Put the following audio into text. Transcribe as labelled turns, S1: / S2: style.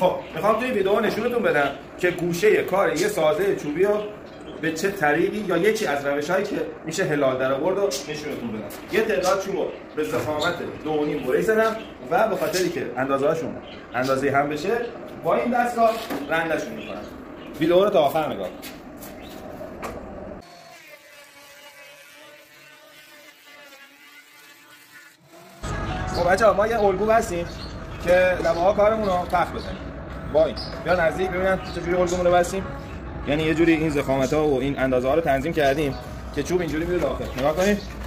S1: خب میخوام توی ویدیو نشونتون بدم که گوشه کار یه سازه چوبی رو به چه طریقی یا یکی از روش‌هایی که میشه هلال در آورد رو نشونتون بدم. یه تعداد چوب رو به ضخامت 2.5 بره زدم و به خاطری که اندازه‌هاشون اندازه هم بشه با این دستگاه رندشون میکنم. ویدیو رو تا آخر نگاه کنید. خب بچه‌ها ما یه الگو بستیم که لبه‌ها کارمون رو پخ بزنیم. وای بیا نزدیک ببینن چجوری الگومون رو بستیم. یعنی یه جوری این ضخامت‌ها و این اندازه‌ها رو تنظیم کردیم که چوب اینجوری میره داخل. نگاه کنید.